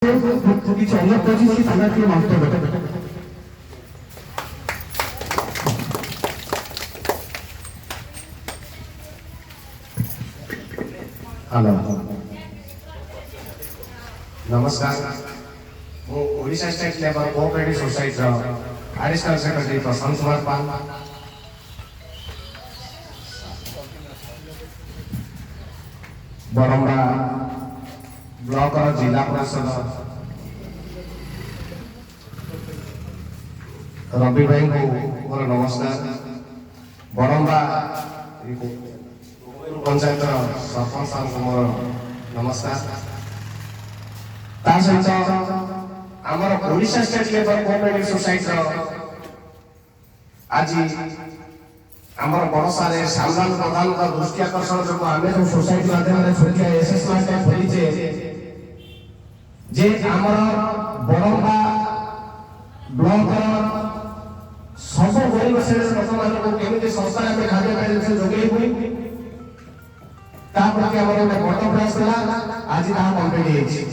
କିଛି ଅନୁରୋଧ ଅଛି ସେ ତାଙ୍କ ଟିକେ ମନ୍ତବ୍ୟ हेलो नमस्कार मु Odisha state level cooperative society additional secretary Prashant Kumar Pal Baramunda block और जिला परिषद रवि भाई को मोर नमस्कार बरमड़ा पंचायत सरपंच साहब को मोर नमस्कार ता सहित आमर Odisha state level cooperative society आज आमर बड़सारे सामलान प्रधान का दृष्टि आकर्षण जो आम जो सोसाइटी माध्यम छोटिया एसएस मार्ट खोलीचे जे आमर बड़ंबा ब्लॉक सब गरीब श्रेणी लोक मान केमी संस्था आम खाद्य जिन जोगेबू प्रति आम गोटे बड़ प्रयास था आज ताहा कम्प्लीट हो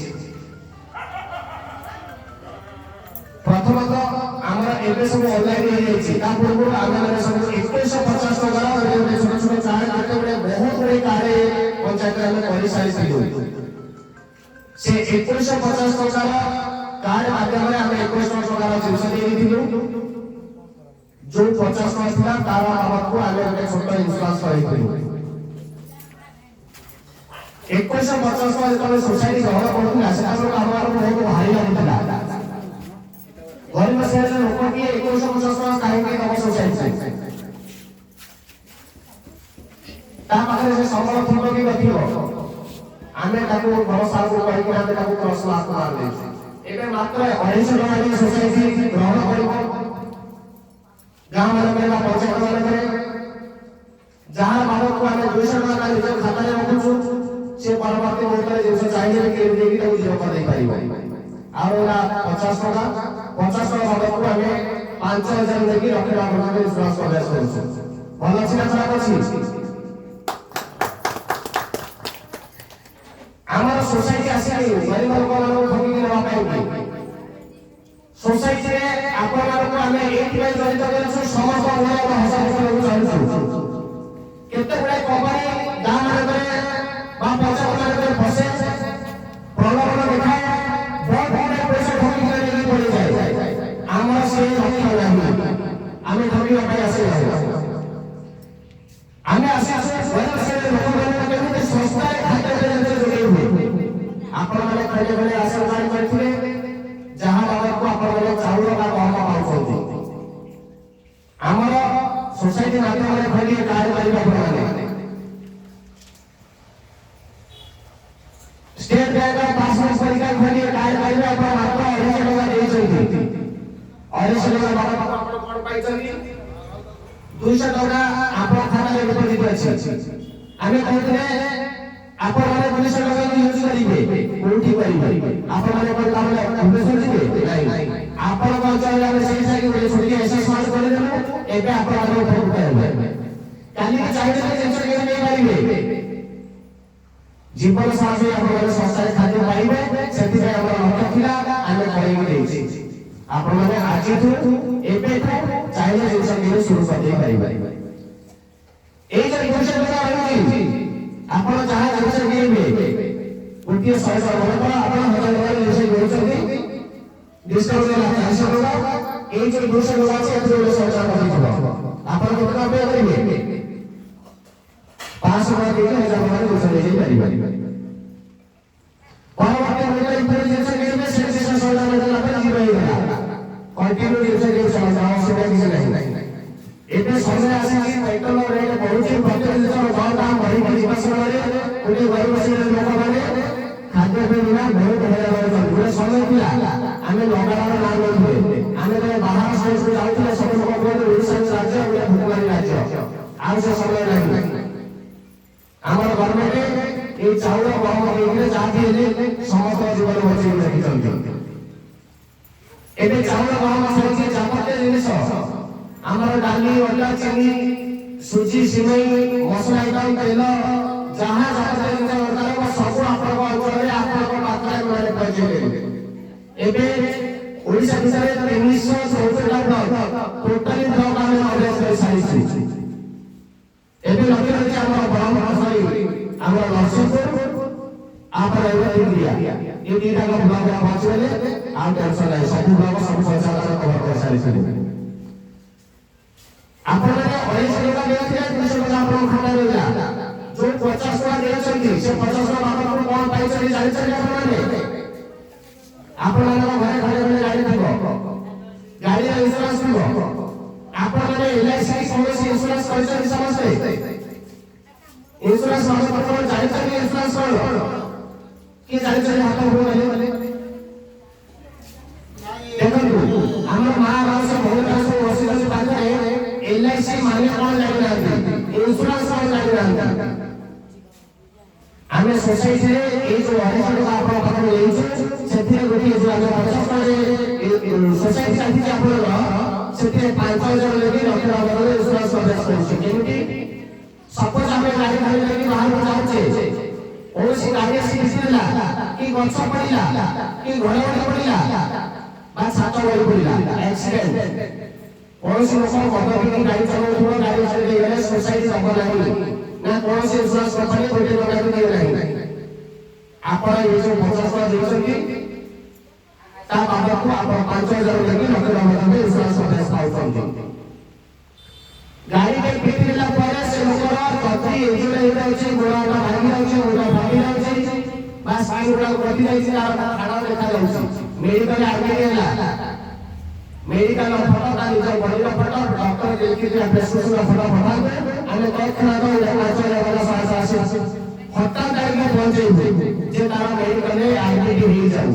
प्रथमतः आमर एबे सब ऑनलाइन हो पूर्व आम सब 2150 टका छोट छोट कार्ड केते बहुत बड़े कार्ड पंचायत आम कर सारी से 2150 टकार कार्ड माध्यम आम 21 टकार जिनस देलु जो 50 टका था तार बाबद को आम गोटे छोट इन्शुरांस कर 2150 टका जो सोसाइटी ग्रहण करूला से बहुत भारी लगुला गरीब श्रेणी लोक किए 2150 टका कहीं दब सोसाइटी से समर थोड़ा भी रखो आमे भरोसा को कहीं आमे 10 लाख मार दे एबे मात्र 250 टका की सोसाइटी ग्रहण करिवो गांव में पंचायत में जहां बाबत को आमे 200 टका निज खाता में रखुछु से परवर्ती मुहूर्त जिन चाहिए के देगी तो जीरो कर दे पारिबो आरो 50 टका बाबत को आमे 5000 देगी रखला बाबत विश्वास प्रयास करू भल अछि ना खराब अछि आमर सोसाइटी आसी गरीब लोक मान ठगी नेबा पाई सोसाइटी रे आपण मान को आमे एथि बाय जड़ित करछु समस्त ओळा भाषा को चाहछु केते बडे कंपनी गां मान रे बा पैसा मान रे फसे प्रलोभन देखाए बहुत बड़े पैसा ठगी करे पड़ी जाए आमर से लक्ष्य नहीं आमे ठगी पाई आसे आमे आसे गरीब से लोक मान केते संस्था खाते आपण माने कहले बेले आशीर्वाद करथिले जहां बाबत को आपण माने चाउल का गहम पाउछथि हमर सोसाइटी माध्यम रे खली कार्य करिबा पड़े स्टेट बैंक का पासबुक परीक्षा खली कार्य करिबा आपण मात्र 250 टका देई छथि 250 टका बाबत आपण कोन पाइछथि 200 टका आपण खाता रे डिपॉजिट अछि आमे कहथिले आपण माने 200 टका यूज करिवे कोठी करिवे आपण माने कोन काम ले इन्वेस्ट करिवे नहीं आपण को चला रे सही सही बोले छोटी ऐसा स्मार्ट कर देनो एबे आपण माने ऊपर उठाइबे काली के चाहिए जे सेंसर के नहीं करिवे जीवन साथी आपण माने संस्था खाद्य पाइबे सेति पे आपण लक्ष्य थिला आमे करेइ देछि आपण माने आज थु एबे चाहिए जे सेंसर शुरू कर दे पाइबे एई जे 200 टका आइछि आपण जहां जिनसे गिरबे उनके 100 टका आपण 1000 टका जिनसे गिरछथि डिस्काउंट देला 400 टका ए जो 200 टका से एथि 100 टका दिखबो आपण केतना पे करिवे 500 टका देके 1000 टका दूसरे ले जाई परिबे परवर्ती मुहूर्त इन जिनसे गिरबे से 100 टका पे जीरो होगा कंटिन्यू जिनसे गिर चला जाओ से किसी नहीं एबे समय आसी कि पेट्रोल रेट बहुत ही प्रति जिनसे दाम बढ़ी बसरे उनी गरीब श्रेणी लोक माने खाद्य पे बिना बहुत हैरान होता पूरा समय पिला हमें लगातार ना होते हमें तो बाहर से जाउଥିଲେ सब लोग को ओडिशा राज्य और भूखमारी राज्य आज से समय नहीं हमर गवर्नमेंट ए चाउल गहम देखे जाती है समस्त जीवन बची रखी चलती एबे चाउल गहम सहित जापते जिनिस हमर डाली अटा चीनी सुजी सिमई मसला आइटम तेल जहां जहां जिनिस दरकार सब आपन को अंचल रे आपन को मात्रा में पहुंचे ଏବେ ଓଡ଼ିଶା ଭିତରେ 374ଟା ବ୍ଲକ ଟୋଟାଲି ବ୍ଲକ ଆମେ ଅଭ୍ୟାସ କରି ସାରିଛୁ। ଏବେ ଲକ୍ଷ୍ୟ ରହିଛି ଆମର ବ୍ରହ୍ମପୁର ଆମର ନରସିଂହପୁର ଆପଣ ଇଣ୍ଡିଆ ଏ ଦୁଇଟା ବ୍ଲକ ପହଞ୍ଚିଗଲେ ଆଉ ଟେନସନ ନାହିଁ। ସବୁ ବ୍ଲକ ସବୁ ସଞ୍ଚାଳନ କଭର କରି ସାରିଛନ୍ତି। ଆପଣମାନେ 250 ଟଙ୍କା ଦେଇଥିଲେ 300 ଟଙ୍କା ଆପଣଙ୍କ ଖାତାରେ ରହିଲା। ଯୋଉ 50 ଟଙ୍କା ଦେଇଛନ୍ତି ସେ 50 ଟଙ୍କା ଆପଣ କଣ ପାଇଛନ୍ତି ଜାଣିଛନ୍ତି ଆପଣମାନେ? ଆପଣମାନଙ୍କ ଘରେ ଘରେ ଘରେ ଗାଡ଼ି ଥିବ, ଗାଡ଼ିର ଇନ୍ସୁରାନ୍ସ ଥିବ। ଆପଣମାନେ LIC କୌଣସି ଇନ୍ସୁରାନ୍ସ କରିଛନ୍ତି ସମସ୍ତେ? ଇନ୍ସୁରାନ୍ସ ଆପଣ ଜାଣିଛନ୍ତି ଇନ୍ସୁରାନ୍ସ କଣ? କିଏ ଜାଣିଛନ୍ତି ହାତ ଉଠାଇଲେ? ଦେଖନ୍ତୁ ଆମର ମା ମାଉସୀ ଭଉଣୀ ସବୁ ବସିଛନ୍ତି ପାଖରେ LIC ମାନେ କଣ ଜାଣିନାହାନ୍ତି, ଇନ୍ସୁରାନ୍ସ କଣ ଜାଣିନାହାନ୍ତି। ଆମେ ସୋସାଇଟିରେ ଏଇ ଯୋଉ 250 ଟଙ୍କା ଆପଣଙ୍କ ପାଖରେ ନେଇଛୁ ସେଥିରେ ଗୋଟିଏ ଯୋଉ ଆମେ 50 ଟଙ୍କା ସୋସାଇଟି ଚାଲିଛି ଆପଣଙ୍କର ସେଥିରେ 5000 ଲାଗି ଲକ୍ଷ ଟଙ୍କାର ଇନ୍ସୁରାନ୍ସ ଅଭ୍ୟାସ କରୁଛୁ। କେମିତି? ସପୋଜ ଆମେ ଗାଡ଼ି ଧରି ଧରିକି ବାହାରକୁ ଯାଉଛେ, କୌଣସି ଗାଡ଼ି ଆସି ମିଶିଲା କି ଗଛ ପଡ଼ିଲା କି ଘଡ଼ଘଡ଼ି ପଡ଼ିଲା ବା ଛାତ ଗଳି ପଡ଼ିଲା ଆକ୍ସିଡେଣ୍ଟ, କୌଣସି ଲୋକ ମଦ ପିଇ ଗାଡ଼ି ଚଲାଉଥିବ, ଗାଡ଼ି ଆକ୍ସିଡେଣ୍ଟ ହେଇଗଲେ ସୋସାଇଟି ଦବ ନାହିଁ ନା କୌଣସି ଇନ୍ସୁରାନ୍ସ କମ୍ପାନୀ ଗୋଟେ ଟଙ୍କା ବି ଦିଏ ନାହିଁ। ଆପଣ ଏ ଯୋଉ 50 ଟଙ୍କା ଦେଇଛନ୍ତି ତା ବାବଦକୁ ଆପଣ 5000 ଲାଗି ଲକ୍ଷ ଟଙ୍କା ଇନ୍ସୁରାନ୍ସ ଅଭ୍ୟାସ ପାଉଛନ୍ତି। ଗାଡ଼ିରେ ପିଟିଲା ପରେ ସେ ଲୋକର ଯଦି ଇଞ୍ଜୁରି ହେଇଯାଉଛି, ଗୋଡ଼ ଭାଙ୍ଗି ଯାଉଛି, ଗୋଡ଼ ଭାଙ୍ଗି ଯାଉଛି ବା ସ୍ପାଇନ୍ ଗୁଡ଼ାକ କଟି ଯାଇଛି, ତାର ହାଡ଼ ଦେଖାଯାଉଛି, ମେଡିକାଲ ଆଡମିଟ୍ ହେଲା, ମେଡିକାଲ ଫଟୋ ତା ନିଜ ବଡିର ଫଟୋ ଡକ୍ଟର ଦେଖିକି ପ୍ରେସକ୍ରିପସନ ଫଟୋ ପଠାଇବେ, ଆମେ ତତ୍କ୍ଷଣାତ 5,000 ଆସି ହଠାତ୍ ଗାଡ଼ିକି ପହଞ୍ଚେଇବୁ ଯେ ତାର ମେଡିକାଲରେ ଆଡମିଟ୍ ହେଇଯାଉ,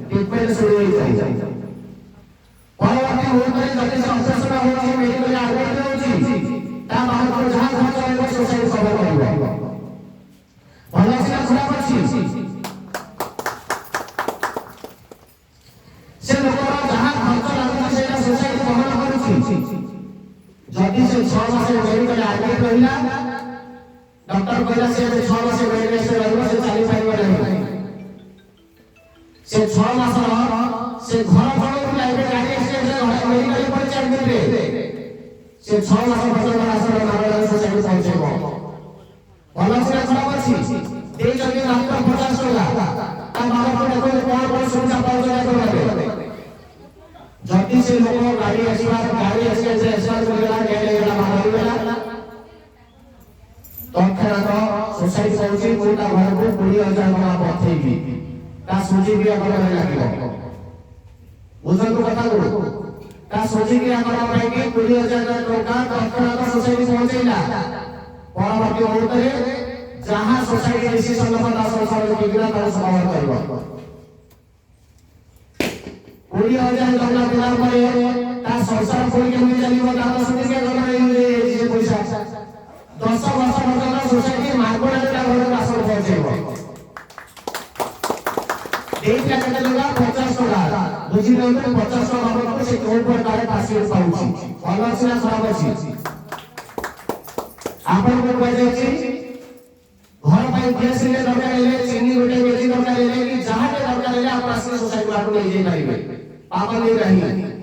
ଟ୍ରିଟମେଣ୍ଟ ଶୁରୁ ହେଇଯାଉ। ପରବର୍ତ୍ତୀ ମୁହୂର୍ତ୍ତରେ ଯଦି ସେ ଅପରେସନ ହେଉଛି, ମେଡିକାଲରେ ଆଡମିଟ୍ ହେଉଛି, ତା ବାହାରକୁ ଯାହା ଖର୍ଚ୍ଚ ହେବ ସୋସାଇଟି କଭର କରିବ। ଭଲ ଅଛି ନା ଖରାପ ଅଛି? ସେ ଲୋକର ଯାହା ଖର୍ଚ୍ଚ ଲାଗୁଛି ସେଇଟା ସୋସାଇଟି ବହନ କରୁଛି। ଯଦି ସେ 6 ମାସ ମେଡିକାଲରେ ଆଡମିଟ୍ ରହିଲା, ଡକ୍ଟର କହିଲା ସେ 6 ମାସ ମେଡିକାଲରେ ରହିବ, ସେ ଚାଲିପାରିବ ନାହିଁ, ସେ 6 ମାସର ସେ ଘର ଚଳଉଥିଲା, ଏବେ ଗାଡ଼ି ଆକ୍ସିଡେଣ୍ଟରେ ମେଡିକାଲରେ ପଡ଼ିଛି ଆଡମିଟ୍ରେ, ସେ 6 ମାସ ପର୍ଯ୍ୟନ୍ତ ଆସନ ମାଗଣାରେ ସୋସାଇଟି ପହଞ୍ଚେଇବ। ଭଲ ଅଛି ନା ଖରାପ ଅଛି? ଦେଇଛନ୍ତି ମାତ୍ର 50 ଟଙ୍କା, ତା ବାବାକୁ ଦେଖନ୍ତୁ କଣ କଣ ସୁବିଧା ପାଉଛନ୍ତି। ଯଦି ସେ ଲୋକ ଗାଡ଼ି ଆକ୍ସିଡେଣ୍ଟରେ ଏକ୍ସପାୟାର କରିଗଲା, ଡେଥ୍ ହେଇଗଲା ବା ମରିଗଲା, ତତ୍କ୍ଷଣାତ ସୋସାଇଟି କହୁଛି ମୁଁ ତା ଘରକୁ 20,000 ଟଙ୍କା ପଠେଇବି, ତା ସୁଝିକ୍ରିୟା କରିବାକୁ ଲାଗିବ। ବୁଝନ୍ତୁ କଥାକୁ, ତା ସୁଝିକ୍ରିୟା କରିବା ପାଇଁ 20,000 ଟଙ୍କା ତତ୍କ୍ଷଣାତ ସୋସାଇଟି ପହଞ୍ଚେଇଲା। ପରବର୍ତ୍ତୀ ମୁହୂର୍ତ୍ତରେ ଯାହା ସୋସାଇଟି ଡିସିସନ ନେବ ତା ସଂସାରରେ କିନା ତାକୁ ସମାଧାନ କରିବ। 20,000 ଟଙ୍କା ଦେଲା ପରେ ତା ସଂସାର ପୁଣି କେମିତି ଚାଲିବ, ତାର ସୁଝିକ୍ରିୟା କରିବା ସେ ପଇସା 10 ବର୍ଷ ପର୍ଯ୍ୟନ୍ତ ସୋସାଇଟି ମାଗଣାରେ ତା ଘରକୁ ରାସନ ପହଞ୍ଚେଇବ। ଦେଇଥିଲା କେତେ ଟଙ୍କା? 50 ଟଙ୍କା। ବୁଝି ନିଅନ୍ତୁ 50 ଟଙ୍କା ବାବଦକୁ ସେ କୋଉ ପ୍ରକାର ପାସିଏ ପାଉଛି। ଭଲ ଅଛି ନା ଖରାପ ଅଛି? ଆପଣଙ୍କୁ କୁହାଯାଇଛି ଘର ପାଇଁ ଗ୍ୟାସ ସିଲିଣ୍ଡର ଦରକାର ହେଲେ, ଚିନି ଗୋଟେ କେଜି ଦରକାର ହେଲେ କି ଯାହା ଦରକାର ହେଲେ ଆପଣ ଆସିଲେ ସୋସାଇଟି ବାଟକୁ ନେଇଯାଇ ପାରିବେ, ପାବନ୍ଦି ନାହିଁ।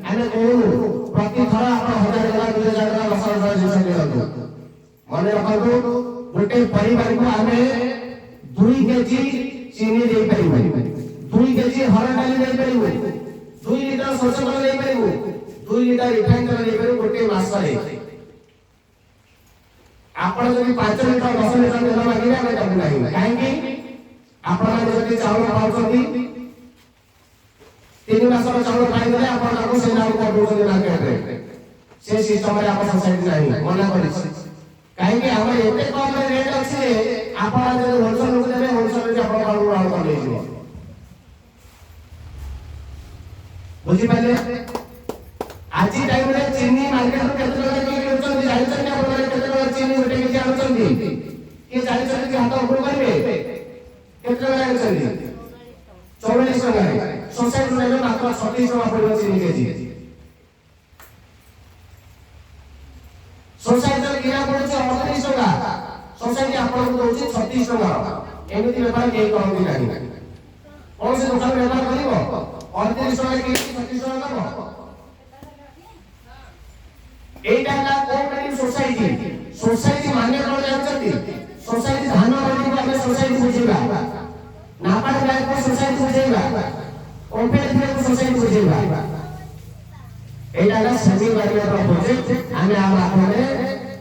ଆମେ କହୁନୁ ପ୍ରତି ଥର ଆପଣ 1000 ଟଙ୍କା 2,000 ଟଙ୍କା 10,000 ଜିନିଷ ନିଅନ୍ତୁ। ମନେ ରଖନ୍ତୁ ଗୋଟେ ପରିବାରକୁ ଆମେ 2 କେଜି ଚିନି ଦେଇପାରିବୁ, 2 କେଜି ହରଡ଼ ଡାଲି ଦେଇପାରିବୁ, 2 ଲିଟର ସୋରିଷ ତେଲ ଦେଇପାରିବୁ, 2 ଲିଟର ରିଫାଇନ ତେଲ ଦେଇପାରିବୁ ଗୋଟେ ମାସରେ। ଆପଣ ଯଦି 5 ଲିଟର 10 ଲିଟର ତେଲ ମାଗିବେ ଆମେ ଦେବୁ ନାହିଁ। କାହିଁକି? ଆପଣମାନେ ଯଦି ଚାଉଳ ପାଉଛନ୍ତି 3 ମାସର ଚାଉଳ ପାଇଗଲେ ଆପଣ ତାକୁ ସେ ନାମ କରିଦେଉଛନ୍ତି ମାର୍କେଟରେ, ସେ ସିଷ୍ଟମରେ ଆମ ସୋସାଇଟି ନାହିଁ, ମନା କରିଛି। କାହିଁକି? ଆମର ଏତେ କମ ରେଟ୍ ଅଛି ଯେ ଆପଣ ଯଦି ହୋଲସେଲକୁ ଦେବେ ହୋଲସେଲରେ ଆପଣ ପାଉଡର ଆଉଟ ନେଇଯିବ। ବୁଝିପାରିଲେ? ଆଜି ଟାଇମରେ ଚିନି ମାର୍କେଟରୁ କେତେ ଟଙ୍କା କିଏ କିଣୁଛନ୍ତି ଜାଣିଛନ୍ତି? ଆପଣ କେତେ ଟଙ୍କା ଚିନି ଗୋଟେ କେଜି ଆଣୁଛନ୍ତି? କିଏ ଜାଣିଛନ୍ତି କି ହାତ ଉପରୁ କରିବେ? କେତେ ଟଙ୍କା ଆଣୁଛନ୍ତି? 44 ଟଙ୍କାରେ। ସୋସାଇଟି ନେଲେ ମାତ୍ର 36 ଟଙ୍କା ପଡ଼ିବ ଚିନି କେଜି। सोसाइटी किना पड़ुଛି 38 टका, सोसाइटी आपको दउछि 36 टका। एमिति व्यापार केही करନ୍ତି ନାହିଁ। कौन से दुकान व्यापार करिवो 38 ଟଙ୍କା କେଜି 36 ଟଙ୍କା ଦବ এইটা না কোঅপারেটিভ সোসাইটি মানে কোন জানছতি সোসাইটি ধান মন্ডি ଆମେ সোসাইটি বুঝিবা নাপাড় ব্যাংক সোসাইটি বুঝিবা কোঅপারেটিভ সোসাইটি বুঝিবা এইটা না সেমি মার্কেট প্রজেক্ট আমি আমারে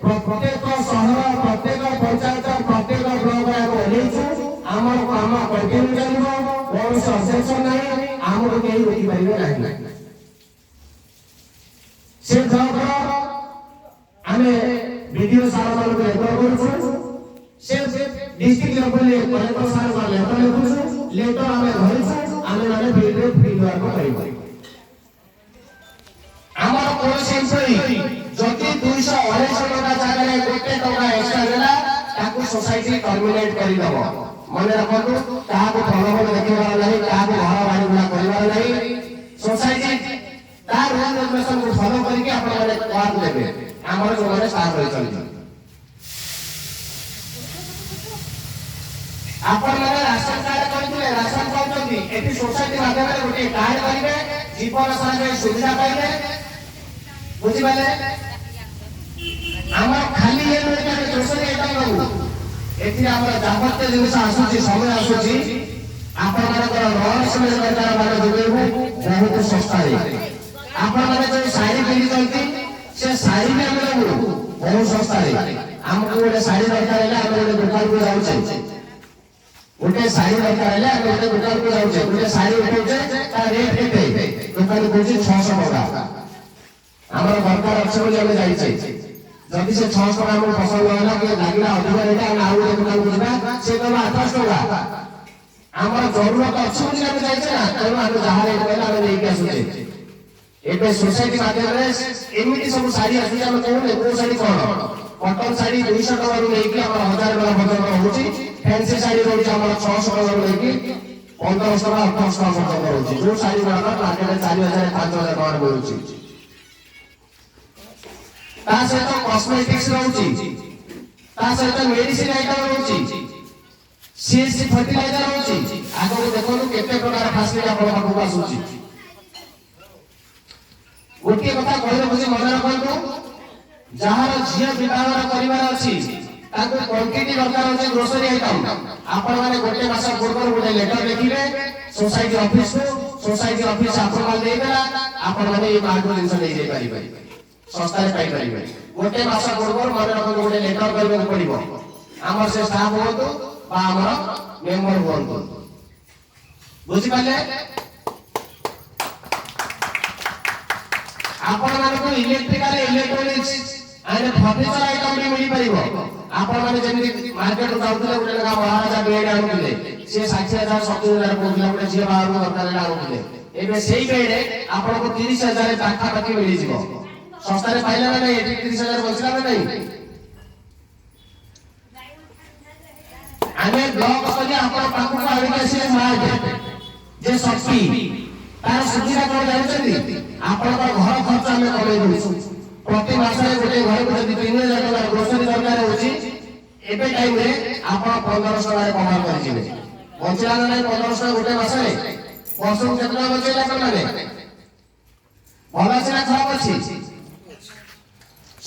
প্রত্যেক শহর প্রত্যেক পঞ্চায়েত প্রত্যেক ব্লক রে বলেଛୁ আমার কাম কন্টিনিউ চালিব কোন অবজেকশন নাই আমକୁ কেହି ରୋକି ପାରିବେ ନାହିଁ ସେ ବ୍ଲକ ଆମେ ভিডিও সার ମାନଙ୍କୁ লেটার କରୁଛୁ ସେ ডিস্ট্রিক্ট লেভেଲରେ କଲେକ୍ଟର ସାର୍ ଙ୍କୁ ଲେଟର ଲେଖୁଛୁ ଲେଟର ଆମେ ଧରିଛୁ ଆମେ ମାନେ ଫିଲ୍ଡରେ ଫିଲ୍ଡ ୱାର୍କ କରିବୁ ଆମର କୌଣସି ଏମ୍ପ୍ଲୟି ଯଦି 200 ଟଙ୍କା ଜାଗାରେ 1 ଟଙ୍କା ଏକ୍ସଟ୍ରା ଦେଲା ତାକୁ ସୋସାଇଟି ଟର୍ମିନେଟ୍ କରିଦେବ ମନେ ରଖନ୍ତୁ କାହାକୁ ପ୍ରଲୋଭନ ଦେଖେଇବାର ନାହିଁ କାହାକୁ ଘର ବାଡ଼ି ଗୁଡ଼ା କରିବାର ନାହିଁ ସୋସାଇଟି ତା ରୁଲ୍ ରେଗୁଲେସନକୁ ଫଲୋ କରିକି ଆପଣମାନେ ୱାର୍କ ଦେବେ ଆମର ଯୋଉମାନେ ଷ୍ଟାଫ୍ ରହିଛନ୍ତି ଆପଣମାନେ ରାସନ କାର୍ଡ କରିଥିଲେ ରାସନ ପାଉଛନ୍ତି ଏଠି ସୋସାଇଟି ମାଧ୍ୟମରେ ଗୋଟେ କାର୍ଡ କରିବେ ଜୀବନ ସାରା ସୁବିଧା ପାଇବେ ବୁଝିପାରିଲେ ଆମର ଖାଲି ଇଏ ନୁହେଁ କି ଆମେ ଗ୍ରୋସରୀ ଆଇଟମ୍ ନବୁ ଏଥିରେ ଆମର ଯାବତୀୟ ଜିନିଷ ଆସୁଛି ସମୟ ଆସୁଛି ଆପଣମାନଙ୍କର ରହସ୍ୟମୟ ଦରକାର ମାନେ ଯୋଗେଇବୁ ବହୁତ ଶସ୍ତାରେ ଆପଣମାନେ ଯୋଉ ଶାଢ଼ୀ ପିନ୍ଧିଛନ୍ତି ସେ ଶାଢ଼ୀ ବି ଆମେ ନେବୁ ବହୁତ ଶସ୍ତାରେ ଆମକୁ ଗୋଟେ ଶାଢ଼ୀ ଦରକାର ହେଲେ ଆମେ ଗୋଟେ ଦୋକାନକୁ ଯାଉଛେ ଗୋଟେ ଶାଢ଼ୀ ଦରକାର ହେଲେ ଆମେ ଗୋଟେ ଦୋକାନକୁ ଯାଉଛେ ଗୋଟେ ଶାଢ଼ୀ ଉଠଉଛେ ତା ରେଟ୍ କେତେ ଦୋକାନ କହୁଛି 600 ଟଙ୍କା ଆମର ଦରକାର ଅଛି ବୋଲି ଆମେ ଯାଇଛେ ଯଦି ସେ 600 ଟଙ୍କା ଆମକୁ ପସନ୍ଦ ହେଲା କି ଲାଗିଲା ଅଧିକ ରେଟ୍ ଆମେ ଆଉ ଗୋଟେ ଦୋକାନକୁ ଯିବା ସେ ଦେବ 800 ଟଙ୍କା ଆମର ଜରୁରତ ଅଛି ବୋଲି ଆମେ ଯାଇଛେ ନା ତେଣୁ ଆମେ ଯାହା ରେଟ୍ କହିଲେ ଆମେ ନେଇକି ଆସୁଛେ ଏବେ ସୋସାଇଟି ମାଧ୍ୟମରେ ଏମିତି ସବୁ ଶାଢ଼ୀ ଆସୁଛି ଆମେ କହୁନେ କୋଉ ଶାଢ଼ୀ କଣ କଟନ ଶାଢ଼ୀ 200 ଟଙ୍କାରୁ ନେଇକି ଆମର 1000 ଟଙ୍କା ପର୍ଯ୍ୟନ୍ତ ରହୁଛି ଫ୍ୟାନ୍ସି ଶାଢ଼ୀ ରହୁଛି ଆମର 600 ଟଙ୍କାରୁ ନେଇକି 1500 ଟଙ୍କା 1800 ଟଙ୍କା ପର୍ଯ୍ୟନ୍ତ ରହୁଛି ଯୋଉ ଶାଢ଼ୀ ଗୁଡ଼ାକ ମାର୍କେଟରେ 4000 5000 ଟଙ୍କାରେ ମିଳୁଛି ତା ସହିତ କସ୍ମେଟିକ୍ସ ରହୁଛି ତା ସହିତ ମେଡିସିନ ଆଇଟମ ରହୁଛି ସିଏସସି ଫର୍ଟିଲାଇଜର ରହୁଛି ଆଗକୁ ଦେଖନ୍ତୁ କେତେ ପ୍ରକାର ଫାସିଲିଟି ଆପଣଙ୍କ ପାଖକୁ ଆସୁଛି ଗୋଟିଏ କଥା କହି ରଖୁଛି ମନେ ରଖନ୍ତୁ ଯାହାର ଝିଅ ବିବାହର କରିବାର ଅଛି ତାକୁ କ୍ୱାଣ୍ଟିଟି ଦରକାର ଅଛି ଗ୍ରୋସରୀ ଆଇଟମ ଆପଣମାନେ ଗୋଟେ ମାସ ପୂର୍ବରୁ ଗୋଟେ ଲେଟର ଲେଖିବେ सोसाइटी ऑफिस अप्रूवल देदेला आपने ये मार्ग जिन नहीं पारे संस्था पाई गोटे मास पूर्व मन रखो गोटे लेटर करने पड़ो आम से स्टाफ हूँ मेम्बर हूँ बुझिपारे आपण मानक electrical electronics and furniture item भी मिल पारिबो आपण माने जेमि मार्केट रो जाउतले गोटे लगा महाराजा बेड आनुले से 60000 70000 कोला गोटे जे बाहर दरकार आनुले एबे सेही बेड आपण को 30000 पाखा पाखी मिली जिवो संस्था रे पाइला ना 30000 बचला ना नहीं आमे ब्लॉक सजे आपण पाखु को आबि के से मार्केट जे शक्ति तार सुविधा कोन जाउछथि आपण घर खर्च आमे कमै दउछु प्रति मास रे गोटे घर को जदि 3000 टका ग्रोसरी दरकार होची एबे टाइम रे आपण 1500 टका कमाई करि जिवे बचला नै 1500 टका गोटे मास रे वर्ष को केतना बचेला कमाने भला सिना खराब अछि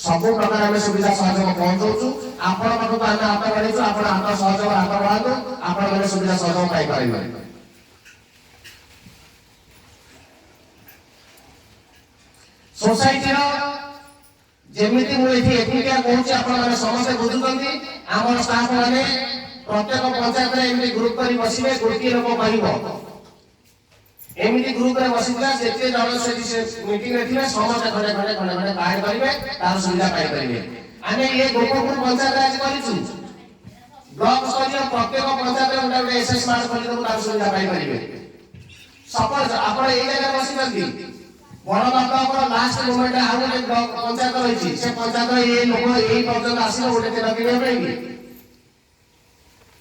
सब प्रकार आमे सुविधा सहयोग पहुंचौछु आपण पाखु आमे हाथ बढ़ेछु आपण हाथ सहयोग हाथ बढ़ातो आपण माने सुविधा सहयोग पाई पारिबे सोसाइटी जेमिति मु एठी एथिका कहूची आपण माने समस्त बुझुतंती हमर स्टाफ माने प्रत्येक पंचायत रे एमिति ग्रुप करी बसिबे गोटी लोक पाइबो एमिति ग्रुप रे बसिबा जेते जण से मीटिंग रे थिले समस्त खडे खडे खडे खडे बाहर करिवे तार सुविधा पाई परिबे आमे ये गोपपुर पंचायत आज करिछु ब्लॉक स्तर प्रत्येक पंचायत रे गोटे एसएस मार्ट करि दउ तार सुविधा पाई परिबे सपोज आपण ए जगह बसिबंती बड़ बापा लास्ट मोमेंट आउ गोटे पंचायत रही से पंचायत ये लोक यही पर्यटन आस गोटे तेल किणी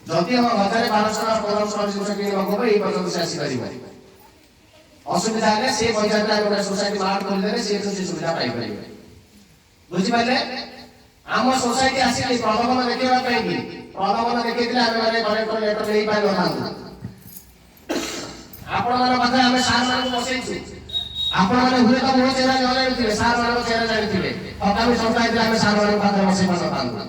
जदि हम 1000 1200 1500 जिन किणवा ये पर्यटन से आसीपर असुविधा है से पंचायत गोटे सोसाइटी मार्ट करदे से सुविधा पाई बुझिपारे आम सोसाइटी आसिक प्रलोभन देखा प्रलोभन देखते आम मैंने कलेक्टर लेटर नहीं पाई न आपण मान पाखे आमे सार मान बसैछु आपण माने हुए तो मो चेहरा जानिथिबे सार मान चेहरा जानिथिबे ठकामी संस्था इतले आमे सार मान पाखे बसै पारतानु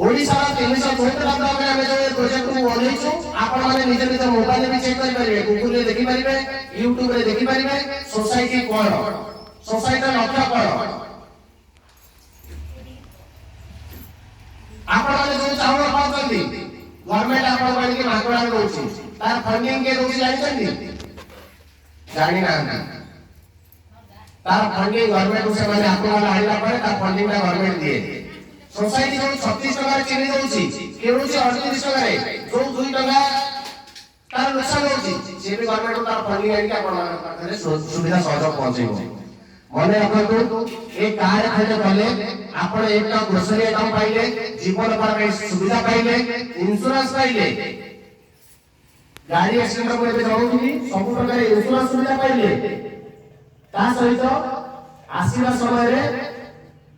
ओडिसा 374 में आमे जो प्रोजेक्ट को बनैछु आपण माने निज निज मोबाइल में चेक करि परिबे गूगल रे देखि परिबे यूट्यूब रे देखि परिबे सोसाइटी कोन सोसाइटी लक्ष्य कोन आपण माने जो चावल पाउछंती गवर्नमेंट आपण माने के मागणा दोछि तार फंडिंग के दोछि जानिछंती जानि ना तार फंडिंग गवर्नमेंट से माने आपण वाला आइला परे तार फंडिंग का गवर्नमेंट दिए सोसाइटी जो 36 टका चिनी दोछि केउछि 38 टका रे जो 2 टका तार नुकसान होछि से भी गवर्नमेंट तार फंडिंग आइ के आपण पाखरे सुविधा सहयोग पहुंचेबो मने रखतु ए कार्ड खले कले आपण एकटा ग्रोसरी आइटम पाइले जीवन पर सुविधा पाइले इंश्योरेंस पाइले गाड़ी एक्सीडेंट को एबे जाउथि सब प्रकार इंश्योरेंस सुविधा पाइले ता सहित आसीबा समय रे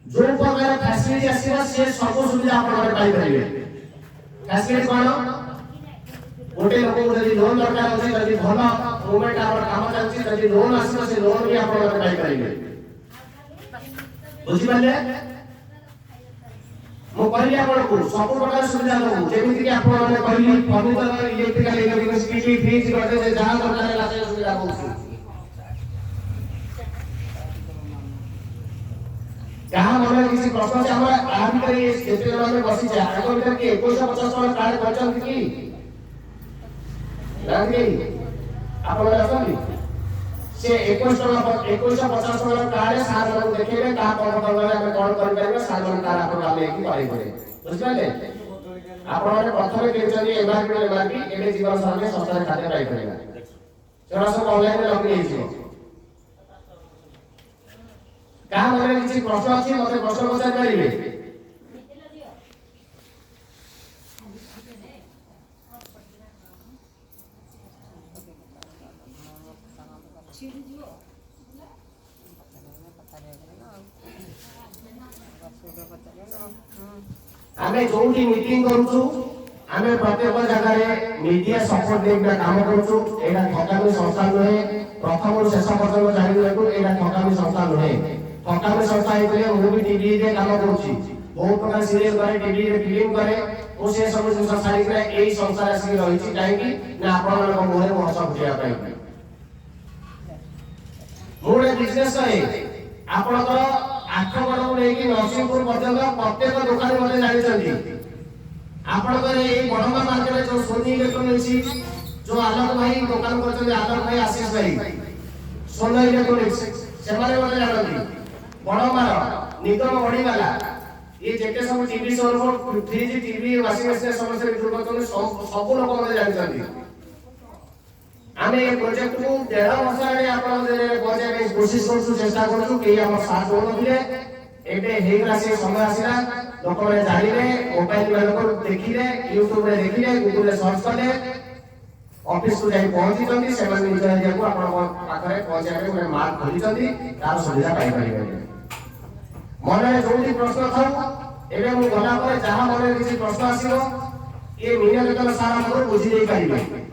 जो प्रकार फैसिलिटी आसीबा से सब सुविधा आपण पाइ परिबे फैसिलिटी कोन गोटे लोक जदि लोन दरकार होछि जदि भलो मूवमेंट आपण काम चलछि जदि लोन आसीबा से लोन भी आपण पाइ परिबे बुझि पाले मो कहली आपण को सब प्रकार सुविधा दउ जेमिति कि आपण माने कहली फर्नीचर इलेक्ट्रिकल यूनिवर्सिटी फ्रिज गटे जे जहां दरकार है लासे सुविधा दउ जहां माने किसी प्रश्न से हमरा आ भीतर ये जेते में बसी जा आगो भीतर के 2150 टका कार्ड करछन कि लागी आपण आसली से 21 टका 2150 टका कार्ड सार लोग देखेबे का कोन कोन में कोन कर परबे सार लोग कार्ड आपण आले की पाई पड़े बुझले आपण माने प्रथमे केचनी एमआरपी एबे जीवन सामने संस्था खाते पाई पड़ेगा सेरा सब ऑनलाइन में लॉगिन हेछि का माने किसी प्रश्न अछि मते प्रश्न पचार परिबे आमे जोटी मीटिंग करूछु आमे प्रत्येक जगह रे मीडिया सपोर्ट देबा काम करूछु एटा ठकामी संस्था नहे प्रथम और शेष पर्यंत जानि लेको एटा ठकामी संस्था नहे ठकामी संस्था हेतले मु भी टीवी रे काम करूछि बहुत प्रकार सीरियल करे टीवी रे फिल्म करे ओ से सब जिंस सारी करे एई संस्था आसी रहिछि काहे कि ना आपण मानक मोरे मोहस बुझिया पाइ मोरे बिजनेस है आपनकर आठगड़ लेकिन नरसिंहपुर पर्यंत प्रत्येक दुकान मते जानिछंती आपनकर ए बड़ंगा मार्केट जो सोनी इलेक्ट्रॉनिक्स जो आलोक भाई दुकान करछन आलोक भाई आशीष भाई सोनी इलेक्ट्रॉनिक्स से माने मते जानती बड़ंगार निगम बड़ी वाला ये जेके सब TV showroom fridge TV washing machine समस्त विक्री करछन सब लोग मते जानिछंती आमे ये प्रोजेक्ट को 1.5 वर्ष रे आपण जे बजे में कोशिश करछु चेष्टा करछु कि हमर साथ होनो दिले एबे हेगरा से समय आसीला लोक माने जानिले मोबाइल वाला को देखिले यूट्यूब रे देखिले गूगल रे सर्च करले ऑफिस को जाई पहुंची जंदी से माने निज एरिया को आपण पाखरे पहुंचा रे माने मार्क खोली जंदी तार सुविधा पाई परिबे मने जोटी प्रश्न थाउ एबे मु गला पर जहां मने किसी प्रश्न आसीलो ये मिनिया जतन सारा हमर बुझी देई परिबे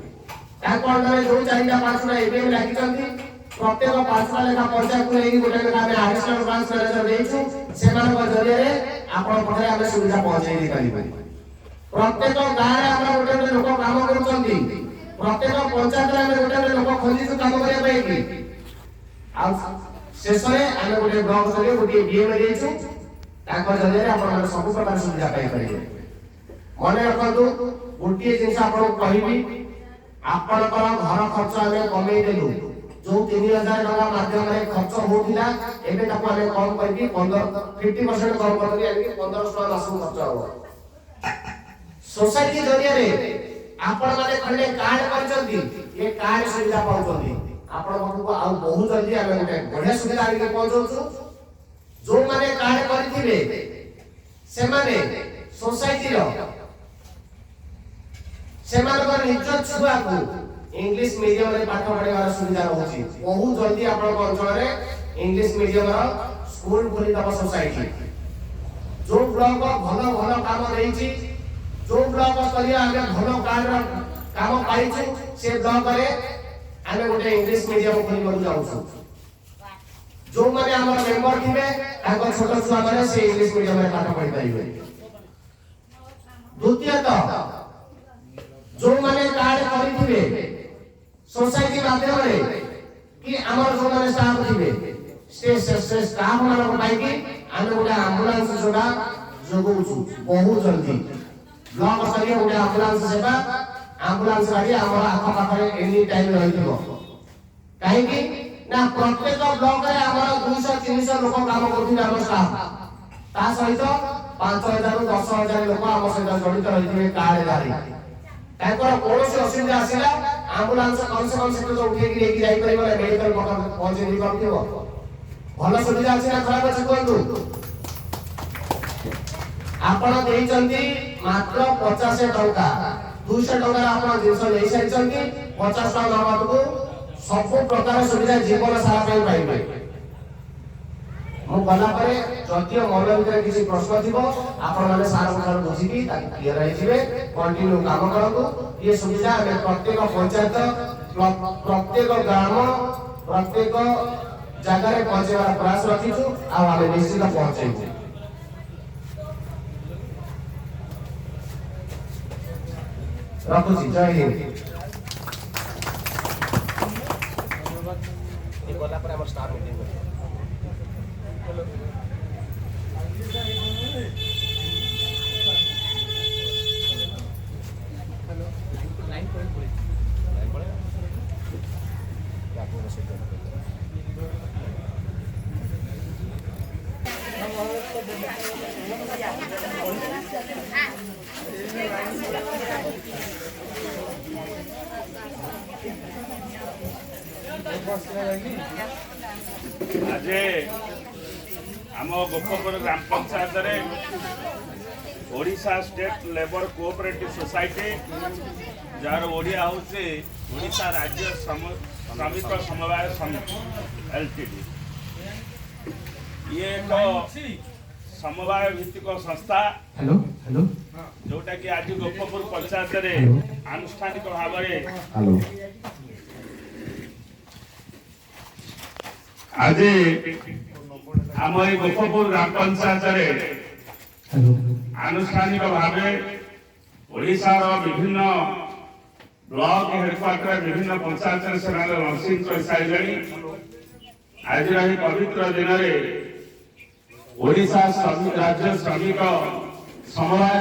ताकंडरे जो चारिटा पांचटा एबे लागि जंदी प्रत्येक पांचटा लेखा पंचायत को लेकी गोटे लेखा में एडिशनल ब्रांच मैनेजर देइछु सेमान को जरिए रे आपण पखरे आमे सुविधा पहुंचाई दे परिबे प्रत्येक गां रे हमरा गोटे लोक काम करूछंती प्रत्येक पंचायत रे आमे गोटे लोक खोजिछु काम करिया पाई कि आ शेषरे आमे गोटे ब्लॉक जरिए गोटे डीएम देइछु ताको जरिए रे आपण सब प्रकार सुविधा पाई परिबे मने रखंतु गोटे जिंस आपण कहिबी आपनकर घर खर्च आमे कमेई देलु जो 3000 टका माध्यम रे खर्च होतिला एबे ताको आमे कम करबी 50% कम करबी यानी 1500 टका मास खर्च हो सोसाइटी जरिया रे आपण माने खंडे कार्ड करचंती ये कार्ड सुविधा पाउचंती आपण बाबू आ बहुत जल्दी आमे गोटे बढ़िया सुविधा आनि के पहुंचोछु जो माने कार्ड करथिबे से माने सोसाइटी रो सेमानकर निज छुआ को इंग्लिश मीडियम रे पाठ पढ़ेबार सुविधा रहउची बहुत जल्दी आपण अंचल रे इंग्लिश मीडियम रो स्कूल खोली दब सोसाइटी जो ब्लॉक भलो भलो काम रहिची जो ब्लॉक करिया आगे भलो कार्ड काम पाइछु से ब्लॉक रे आमे गोटे इंग्लिश मीडियम खोलिबाकू जाउछु जो माने हमर मेंबर थिबे ताको छोट छुआ माने से इंग्लिश मीडियम रे पाठ पढ़ि पाइबे द्वितीयतः जो माने कार्ड करिथिबे सोसाइटी माध्यम रे कि हमर जो माने स्टाफ थिबे से स्टाफ मानक पाइकी आमे गोटे एम्बुलेंस सेवा जोगौछु बहुत जल्दी ब्लॉक स्तरीय गोटे एम्बुलेंस सेवा एम्बुलेंस गाड़ी हमर आखा पाखरे एनी टाइम रहिथिबो काहे कि ना प्रत्येक ब्लॉक रे हमर 200 300 लोक काम करथिबे हमर स्टाफ ता सहित 5000 ରୁ 10000 लोक हम सहित जड़ित रहिथिबे कार्ड गाड़ी ताकर कोनोसी असुविधा आसिला एम्बुलेंस कम से कम से तो उठे कि लेके जाई परिबो मेडिकल पहुंचे नहीं पाउथिबो भल सुविधा अछि ना खराब अछि कोंतु आपण देइचंती मात्र 50 टंका 200 टंका आपण जिंस लेइ साइचंती 50 टंका नबातକୁ सब प्रकार सुविधा जीवन सारा ପାଇଁ पाइबे मु गला परे जतिय मन भितर किसी प्रश्न थिबो आपण माने सारा प्रकार बुझिबी ताकि क्लियर रहि जिवे कंटिन्यू काम करंतु ये सुविधा हमें प्रत्येक पंचायत प्रत्येक ग्राम प्रत्येक जगह रे पहुंचेवार प्रयास रखिछु आ हमें निश्चित पहुंचेबु रखुछि जय हिंद ये गला पर हमर स्टाफ मीटिंग आज आम गोपपुर ग्राम panchayat Odisha state labour cooperative society जार ओडिया होचे ओडिशा राज्य श्रमिक समवाय समिति एलटीडी ये एक समवाय भित्तिक संस्था हेलो हेलो जोटा कि आज गोपपुर पंचायत रे आनुष्ठानिक भाव हेलो आज आम ये गोपपुर ग्राम पंचायत रे हेलो आनुष्ठानिक भाव ओडिशा विभिन्न ब्लॉक हेडक्वार्टर विभिन्न पंचायत से लॉन्चिंग कर सारे आज पवित्र दिन में ओडिशा राज्य श्रमिक समवाय